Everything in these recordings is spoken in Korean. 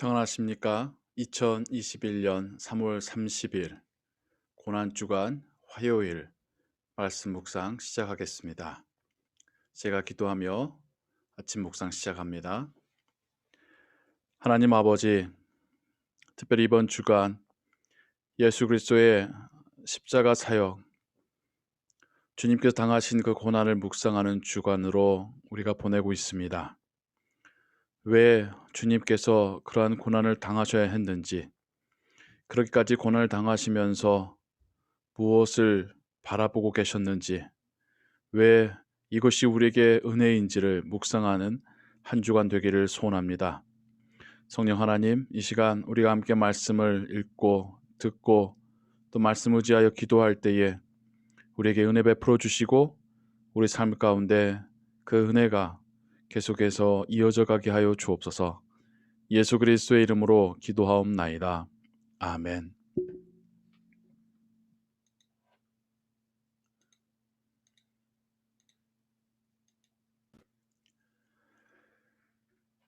평안하십니까? 2021년 3월 30일 고난주간 화요일 말씀 묵상 시작하겠습니다. 제가 기도하며 아침 묵상 시작합니다. 하나님 아버지, 특별히 이번 주간 예수 그리스도의 십자가 사역, 주님께서 당하신 그 고난을 묵상하는 주간으로 우리가 보내고 있습니다. 왜 주님께서 그러한 고난을 당하셔야 했는지, 그렇게까지 고난을 당하시면서 무엇을 바라보고 계셨는지, 왜 이것이 우리에게 은혜인지를 묵상하는 한 주간 되기를 소원합니다. 성령 하나님, 이 시간 우리가 함께 말씀을 읽고 듣고 또 말씀 의지하여 기도할 때에 우리에게 은혜 베풀어 주시고 우리 삶 가운데 그 은혜가 계속해서 이어져 가게 하여 주옵소서. 예수 그리스도의 이름으로 기도하옵나이다. 아멘.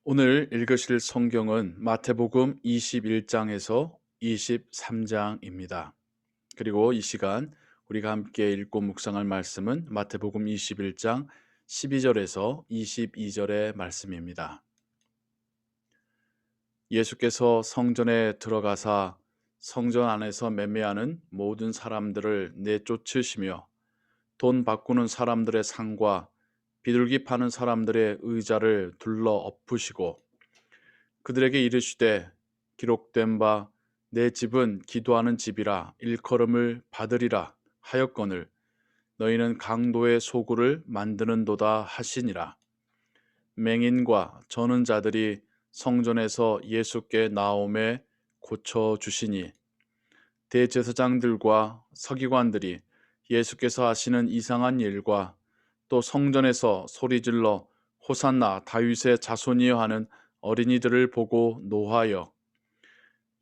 오늘 읽으실 성경은 마태복음 21장에서 23장입니다. 그리고 이 시간 우리가 함께 읽고 묵상할 말씀은 마태복음 21장 12절에서 22절의 말씀입니다. 예수께서 성전에 들어가사 성전 안에서 매매하는 모든 사람들을 내쫓으시며 돈 바꾸는 사람들의 상과 비둘기 파는 사람들의 의자를 둘러 엎으시고 그들에게 이르시되 기록된 바 내 집은 기도하는 집이라 일컬음을 받으리라 하였거늘 너희는 강도의 소굴을 만드는도다 하시니라. 맹인과 저는 자들이 성전에서 예수께 나오매 고쳐주시니 대제사장들과 서기관들이 예수께서 하시는 이상한 일과 또 성전에서 소리질러 호산나 다윗의 자손이여 하는 어린이들을 보고 노하여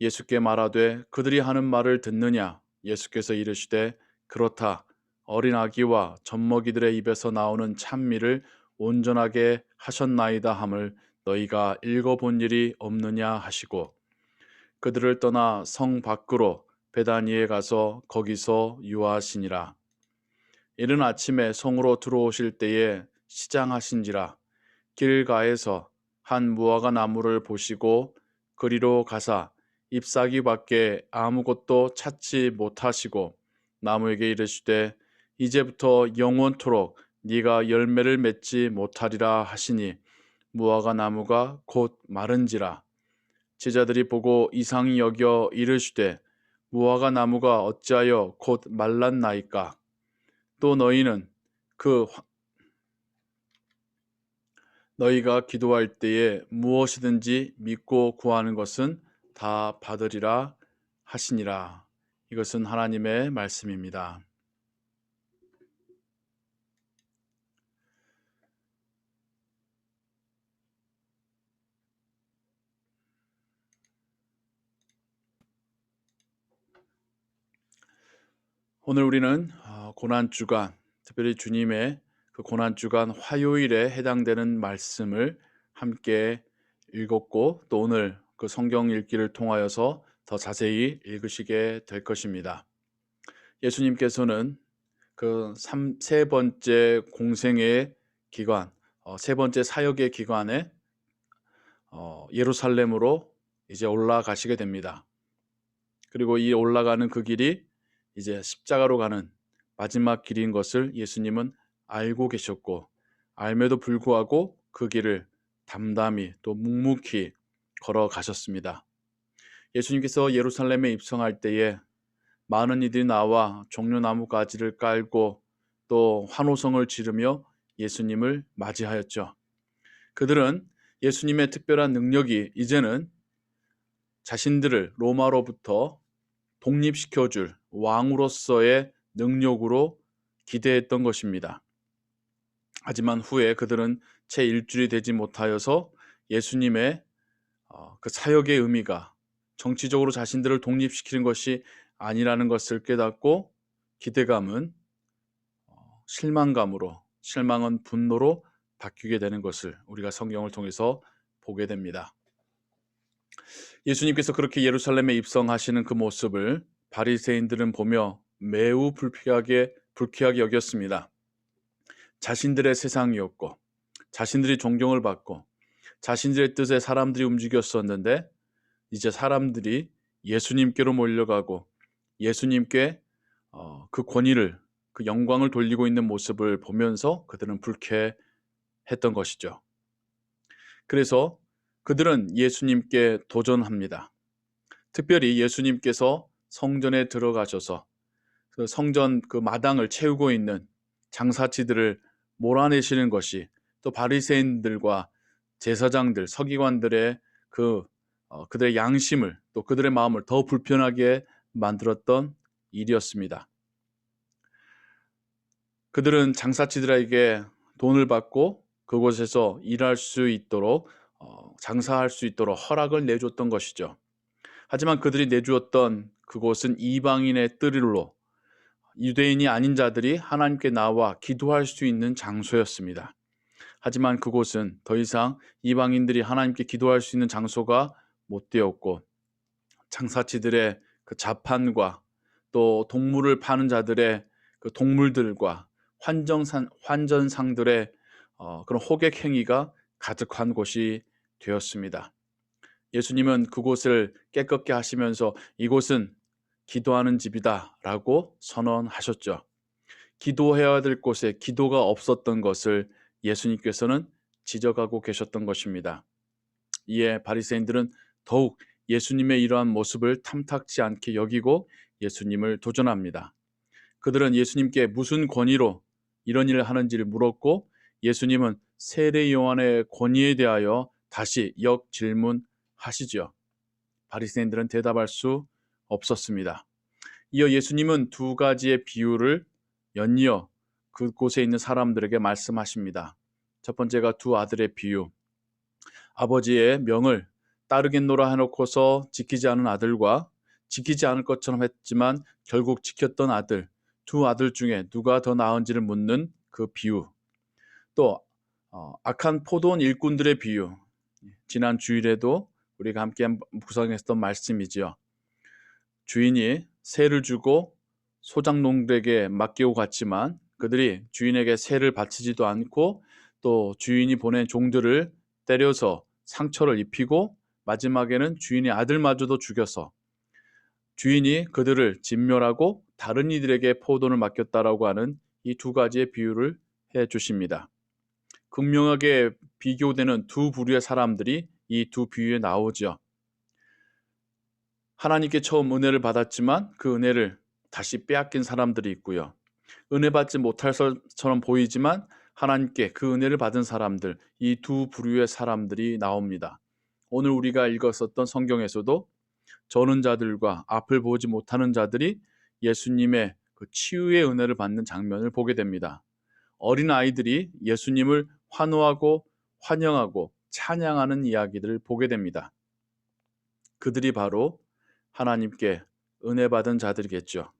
예수께 말하되 그들이 하는 말을 듣느냐? 예수께서 이르시되 그렇다. 어린 아기와 젖먹이들의 입에서 나오는 찬미를 온전하게 하셨나이다 함을 너희가 읽어본 일이 없느냐 하시고 그들을 떠나 성 밖으로 베다니에 가서 거기서 유하시니라. 이른 아침에 성으로 들어오실 때에 시장하신지라 길가에서 한 무화과 나무를 보시고 그리로 가사 잎사귀밖에 아무것도 찾지 못하시고 나무에게 이르시되 이제부터 영원토록 네가 열매를 맺지 못하리라 하시니 무화과 나무가 곧 마른지라. 제자들이 보고 이상히 여겨 이르시되 무화과 나무가 어찌하여 곧 말랐나이까? 또 너희는 너희가 기도할 때에 무엇이든지 믿고 구하는 것은 다 받으리라 하시니라. 이것은 하나님의 말씀입니다. 오늘 우리는 고난주간, 특별히 주님의 그 고난주간 화요일에 해당되는 말씀을 함께 읽었고 또 오늘 그 성경 읽기를 통하여서 더 자세히 읽으시게 될 것입니다. 예수님께서는 그 세 번째 공생의 기간, 세 번째 사역의 기간에 예루살렘으로 이제 올라가시게 됩니다. 그리고 이 올라가는 그 길이 이제 십자가로 가는 마지막 길인 것을 예수님은 알고 계셨고 알매도 불구하고 그 길을 담담히 또 묵묵히 걸어가셨습니다. 예수님께서 예루살렘에 입성할 때에 많은 이들이 나와 종려나무 가지를 깔고 또 환호성을 지르며 예수님을 맞이하였죠. 그들은 예수님의 특별한 능력이 이제는 자신들을 로마로부터 독립시켜줄 왕으로서의 능력으로 기대했던 것입니다. 하지만 후에 그들은 채 일주일이 되지 못하여서 예수님의 그 사역의 의미가 정치적으로 자신들을 독립시키는 것이 아니라는 것을 깨닫고 기대감은 실망은 분노로 바뀌게 되는 것을 우리가 성경을 통해서 보게 됩니다. 예수님께서 그렇게 예루살렘에 입성하시는 그 모습을 바리새인들은 보며 매우 불쾌하게 여겼습니다. 자신들의 세상이었고 자신들이 존경을 받고 자신들의 뜻에 사람들이 움직였었는데 이제 사람들이 예수님께로 몰려가고 예수님께 그 권위를 그 영광을 돌리고 있는 모습을 보면서 그들은 불쾌했던 것이죠. 그래서 그들은 예수님께 도전합니다. 특별히 예수님께서 성전에 들어가셔서 그 성전 그 마당을 채우고 있는 장사치들을 몰아내시는 것이 또 바리새인들과 제사장들, 서기관들의 그들의 양심을 또 그들의 마음을 더 불편하게 만들었던 일이었습니다. 그들은 장사치들에게 돈을 받고 그곳에서 일할 수 있도록 장사할 수 있도록 허락을 내줬던 것이죠. 하지만 그들이 내주었던 그곳은 이방인의 뜰로 유대인이 아닌 자들이 하나님께 나와 기도할 수 있는 장소였습니다. 하지만 그곳은 더 이상 이방인들이 하나님께 기도할 수 있는 장소가 못 되었고 장사치들의 그 자판과 또 동물을 파는 자들의 그 동물들과 환전상들의 그런 호객 행위가 가득한 곳이 되었습니다. 예수님은 그곳을 깨끗게 하시면서 이곳은 기도하는 집이다 라고 선언하셨죠. 기도해야 될 곳에 기도가 없었던 것을 예수님께서는 지적하고 계셨던 것입니다. 이에 바리새인들은 더욱 예수님의 이러한 모습을 탐탁지 않게 여기고 예수님을 도전합니다. 그들은 예수님께 무슨 권위로 이런 일을 하는지를 물었고 예수님은 세례 요한의 권위에 대하여 다시 역질문하시죠. 바리새인들은 대답할 수 없었습니다. 이어 예수님은 두 가지의 비유를 연이어 그곳에 있는 사람들에게 말씀하십니다. 첫 번째가 두 아들의 비유. 아버지의 명을 따르겠노라 해놓고서 지키지 않은 아들과 지키지 않을 것처럼 했지만 결국 지켰던 아들, 두 아들 중에 누가 더 나은지를 묻는 그 비유. 또 악한 포도원 일꾼들의 비유. 지난 주일에도 우리가 함께 묵상했던 말씀이지요. 주인이 세를 주고 소작농들에게 맡기고 갔지만 그들이 주인에게 세를 바치지도 않고 또 주인이 보낸 종들을 때려서 상처를 입히고 마지막에는 주인의 아들마저도 죽여서 주인이 그들을 진멸하고 다른 이들에게 포도를 맡겼다라고 하는 이 두 가지의 비유를 해 주십니다. 극명하게 비교되는 두 부류의 사람들이 이 두 비유에 나오죠. 하나님께 처음 은혜를 받았지만 그 은혜를 다시 빼앗긴 사람들이 있고요. 은혜 받지 못할 것처럼 보이지만 하나님께 그 은혜를 받은 사람들, 이 두 부류의 사람들이 나옵니다. 오늘 우리가 읽었었던 성경에서도 저는 자들과 앞을 보지 못하는 자들이 예수님의 그 치유의 은혜를 받는 장면을 보게 됩니다. 어린 아이들이 예수님을 환호하고 환영하고 찬양하는 이야기들을 보게 됩니다. 그들이 바로 하나님께 은혜 받은 자들이겠죠.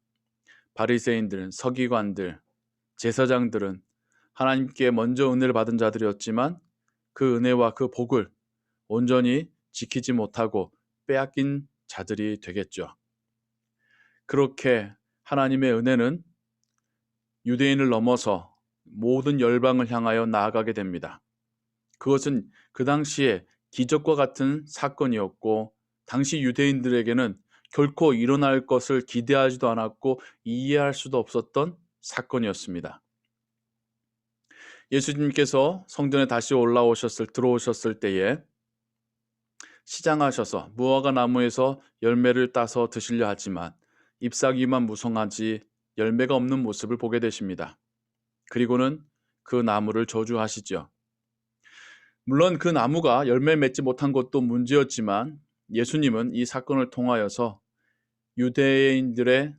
바리새인들, 서기관들, 제사장들은 하나님께 먼저 은혜를 받은 자들이었지만 그 은혜와 그 복을 온전히 지키지 못하고 빼앗긴 자들이 되겠죠. 그렇게 하나님의 은혜는 유대인을 넘어서 모든 열방을 향하여 나아가게 됩니다. 그것은 그 당시에 기적과 같은 사건이었고 당시 유대인들에게는 결코 일어날 것을 기대하지도 않았고 이해할 수도 없었던 사건이었습니다. 예수님께서 성전에 다시 들어오셨을 때에 시장하셔서 무화과 나무에서 열매를 따서 드시려 하지만 잎사귀만 무성하지 열매가 없는 모습을 보게 되십니다. 그리고는 그 나무를 저주하시죠. 물론 그 나무가 열매 맺지 못한 것도 문제였지만 예수님은 이 사건을 통하여서 유대인들의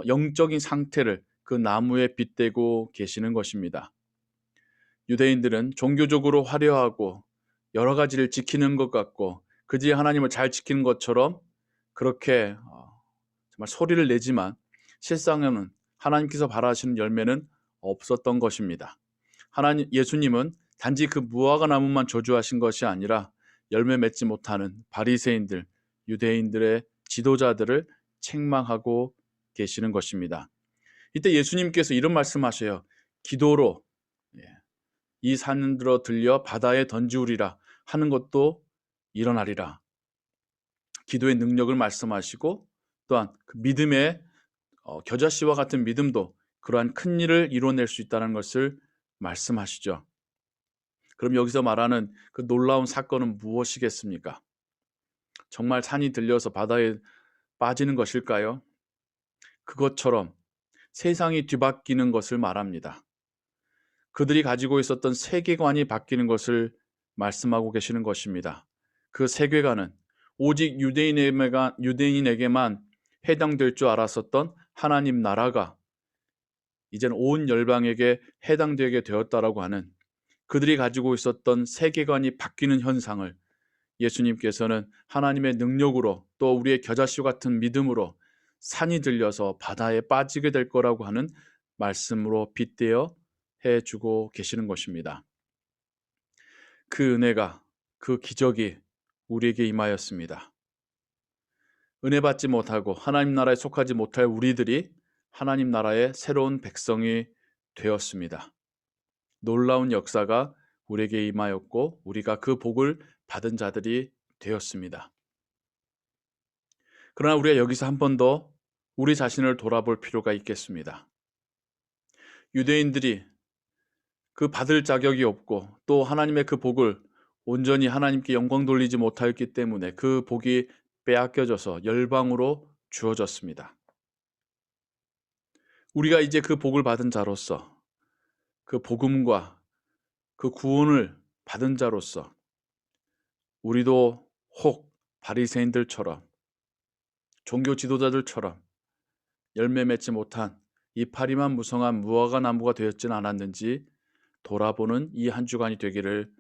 영적인 상태를 그 나무에 빗대고 계시는 것입니다. 유대인들은 종교적으로 화려하고 여러 가지를 지키는 것 같고 그들이 하나님을 잘 지키는 것처럼 그렇게 정말 소리를 내지만 실상에는 하나님께서 바라시는 열매는 없었던 것입니다. 예수님은 단지 그 무화과 나무만 저주하신 것이 아니라 열매 맺지 못하는 바리새인들, 유대인들의 지도자들을 책망하고 계시는 것입니다. 이때 예수님께서 이런 말씀하셔요. 기도로 이 산들어 들려 바다에 던지우리라 하는 것도 일어나리라. 기도의 능력을 말씀하시고 또한 그 믿음의 겨자씨와 같은 믿음도 그러한 큰 일을 이뤄낼 수 있다는 것을 말씀하시죠. 그럼 여기서 말하는 그 놀라운 사건은 무엇이겠습니까? 정말 산이 들려서 바다에 빠지는 것일까요? 그것처럼 세상이 뒤바뀌는 것을 말합니다. 그들이 가지고 있었던 세계관이 바뀌는 것을 말씀하고 계시는 것입니다. 그 세계관은 오직 유대인에게만 해당될 줄 알았었던 하나님 나라가 이제는 온 열방에게 해당되게 되었다라고 하는 그들이 가지고 있었던 세계관이 바뀌는 현상을 예수님께서는 하나님의 능력으로 또 우리의 겨자씨 같은 믿음으로 산이 들려서 바다에 빠지게 될 거라고 하는 말씀으로 빗대어 해주고 계시는 것입니다. 그 은혜가, 그 기적이 우리에게 임하였습니다. 은혜 받지 못하고 하나님 나라에 속하지 못할 우리들이 하나님 나라의 새로운 백성이 되었습니다. 놀라운 역사가 우리에게 임하였고 우리가 그 복을 받은 자들이 되었습니다. 그러나 우리가 여기서 한 번 더 우리 자신을 돌아볼 필요가 있겠습니다. 유대인들이 그 받을 자격이 없고 또 하나님의 그 복을 온전히 하나님께 영광 돌리지 못하였기 때문에 그 복이 빼앗겨져서 열방으로 주어졌습니다. 우리가 이제 그 복을 받은 자로서 그 복음과 그 구원을 받은 자로서 우리도 혹 바리새인들처럼 종교 지도자들처럼 열매 맺지 못한 이파리만 무성한 무화과 나무가 되었지는 않았는지 돌아보는 이 한 주간이 되기를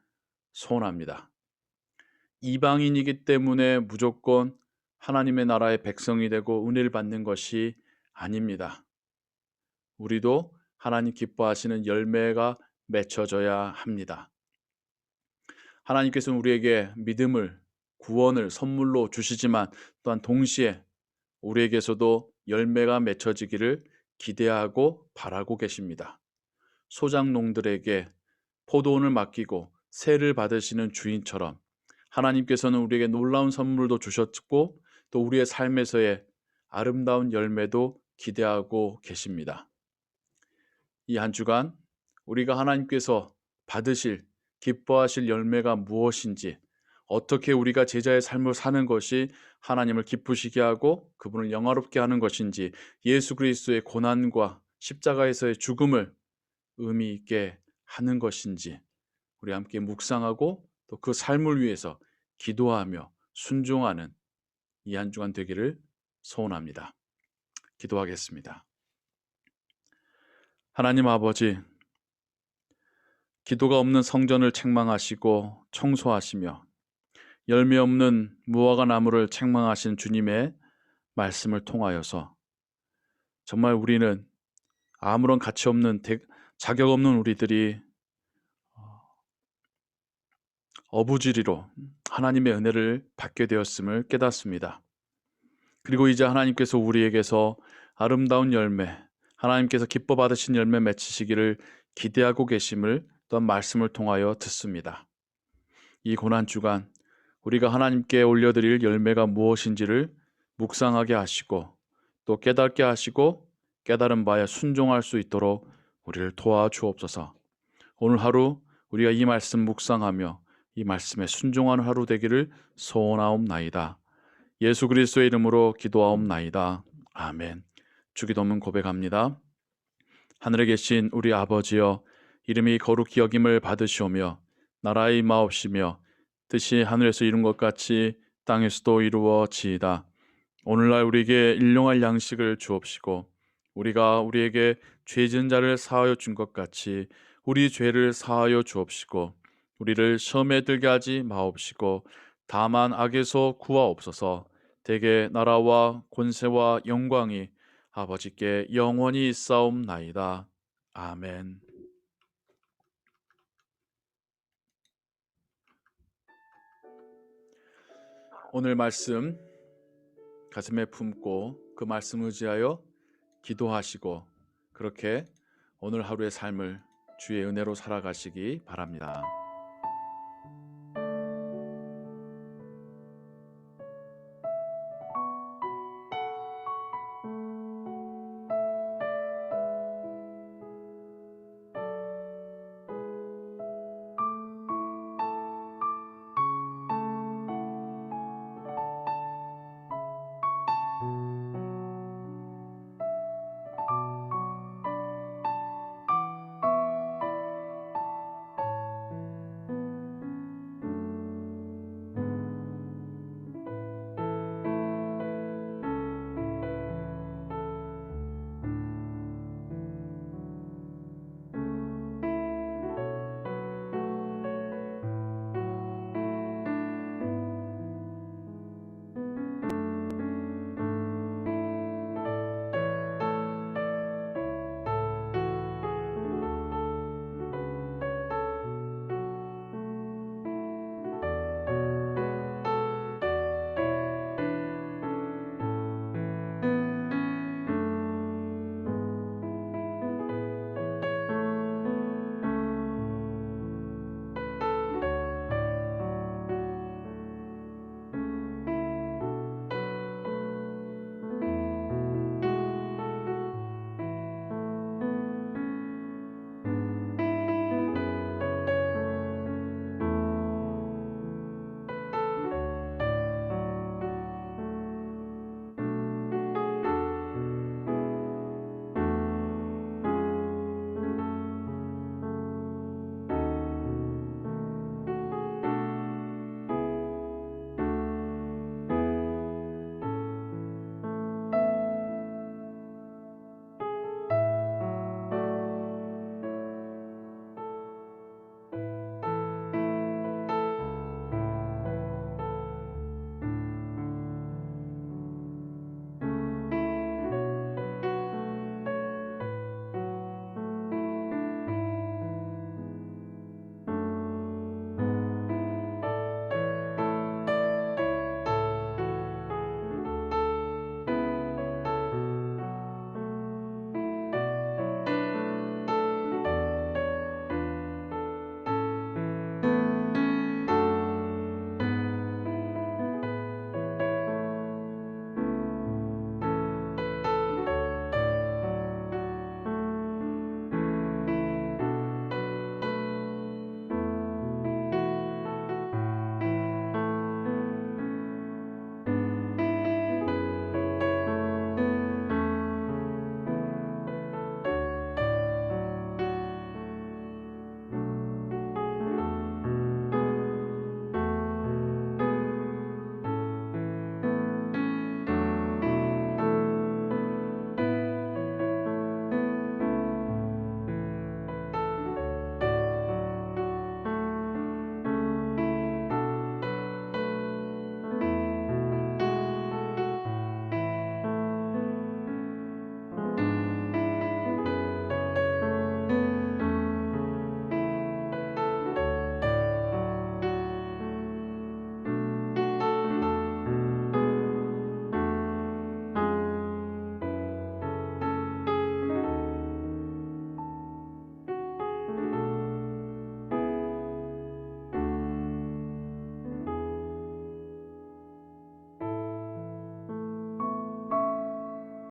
소원합니다. 이방인이기 때문에 무조건 하나님의 나라의 백성이 되고 은혜를 받는 것이 아닙니다. 우리도 하나님 기뻐하시는 열매가 맺혀져야 합니다. 하나님께서는 우리에게 믿음을, 구원을 선물로 주시지만 또한 동시에 우리에게서도 열매가 맺혀지기를 기대하고 바라고 계십니다. 소작농들에게 포도원을 맡기고 세를 받으시는 주인처럼 하나님께서는 우리에게 놀라운 선물도 주셨고 또 우리의 삶에서의 아름다운 열매도 기대하고 계십니다. 이 한 주간 우리가 하나님께서 받으실 기뻐하실 열매가 무엇인지 어떻게 우리가 제자의 삶을 사는 것이 하나님을 기쁘시게 하고 그분을 영화롭게 하는 것인지 예수 그리스도의 고난과 십자가에서의 죽음을 의미 있게 하는 것인지 우리 함께 묵상하고 또 그 삶을 위해서 기도하며 순종하는 이 한 주간 되기를 소원합니다. 기도하겠습니다. 하나님 아버지, 기도가 없는 성전을 책망하시고 청소하시며 열매 없는 무화과 나무를 책망하신 주님의 말씀을 통하여서 정말 우리는 아무런 가치 없는 자격 없는 우리들이 어부지리로 하나님의 은혜를 받게 되었음을 깨닫습니다. 그리고 이제 하나님께서 우리에게서 아름다운 열매, 하나님께서 기뻐 받으신 열매 맺히시기를 기대하고 계심을 또한 말씀을 통하여 듣습니다. 이 고난주간 우리가 하나님께 올려드릴 열매가 무엇인지를 묵상하게 하시고 또 깨닫게 하시고 깨달은 바에 순종할 수 있도록 우리를 도와주옵소서. 오늘 하루 우리가 이 말씀 묵상하며 이 말씀에 순종하는 하루 되기를 소원하옵나이다. 예수 그리스도의 이름으로 기도하옵나이다. 아멘. 주기도문 고백합니다. 하늘에 계신 우리 아버지여, 이름이 거룩히 여김을 받으시오며 나라의 임하옵시며 뜻이 하늘에서 이룬 것 같이 땅에서도 이루어지이다. 오늘날 우리에게 일용할 양식을 주옵시고 우리가 우리에게 죄 지은 자를 사하여 준 것 같이 우리 죄를 사하여 주옵시고 우리를 시험에 들게 하지 마옵시고 다만 악에서 구하옵소서. 대개 나라와 권세와 영광이 아버지께 영원히 있사옵나이다. 아멘. 오늘 말씀 가슴에 품고 그 말씀 의지하여 기도하시고 그렇게 오늘 하루의 삶을 주의 은혜로 살아가시기 바랍니다.